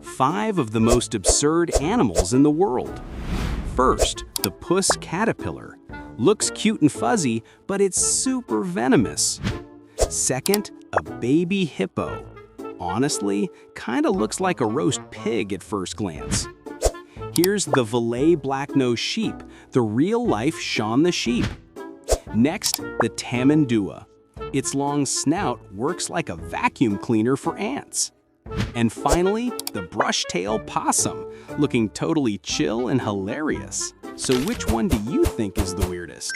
5 of the most absurd animals in the world. First, the puss caterpillar. Looks cute and fuzzy, but it's super venomous. Second, a baby hippo. Honestly, kinda looks like a roast pig at first glance. Here's the Valais black-nosed sheep, the real-life Shaun the Sheep. Next, the tamandua. Its long snout works like a vacuum cleaner for ants. And finally, the brush-tailed possum, looking totally chill and hilarious. So which one do you think is the weirdest?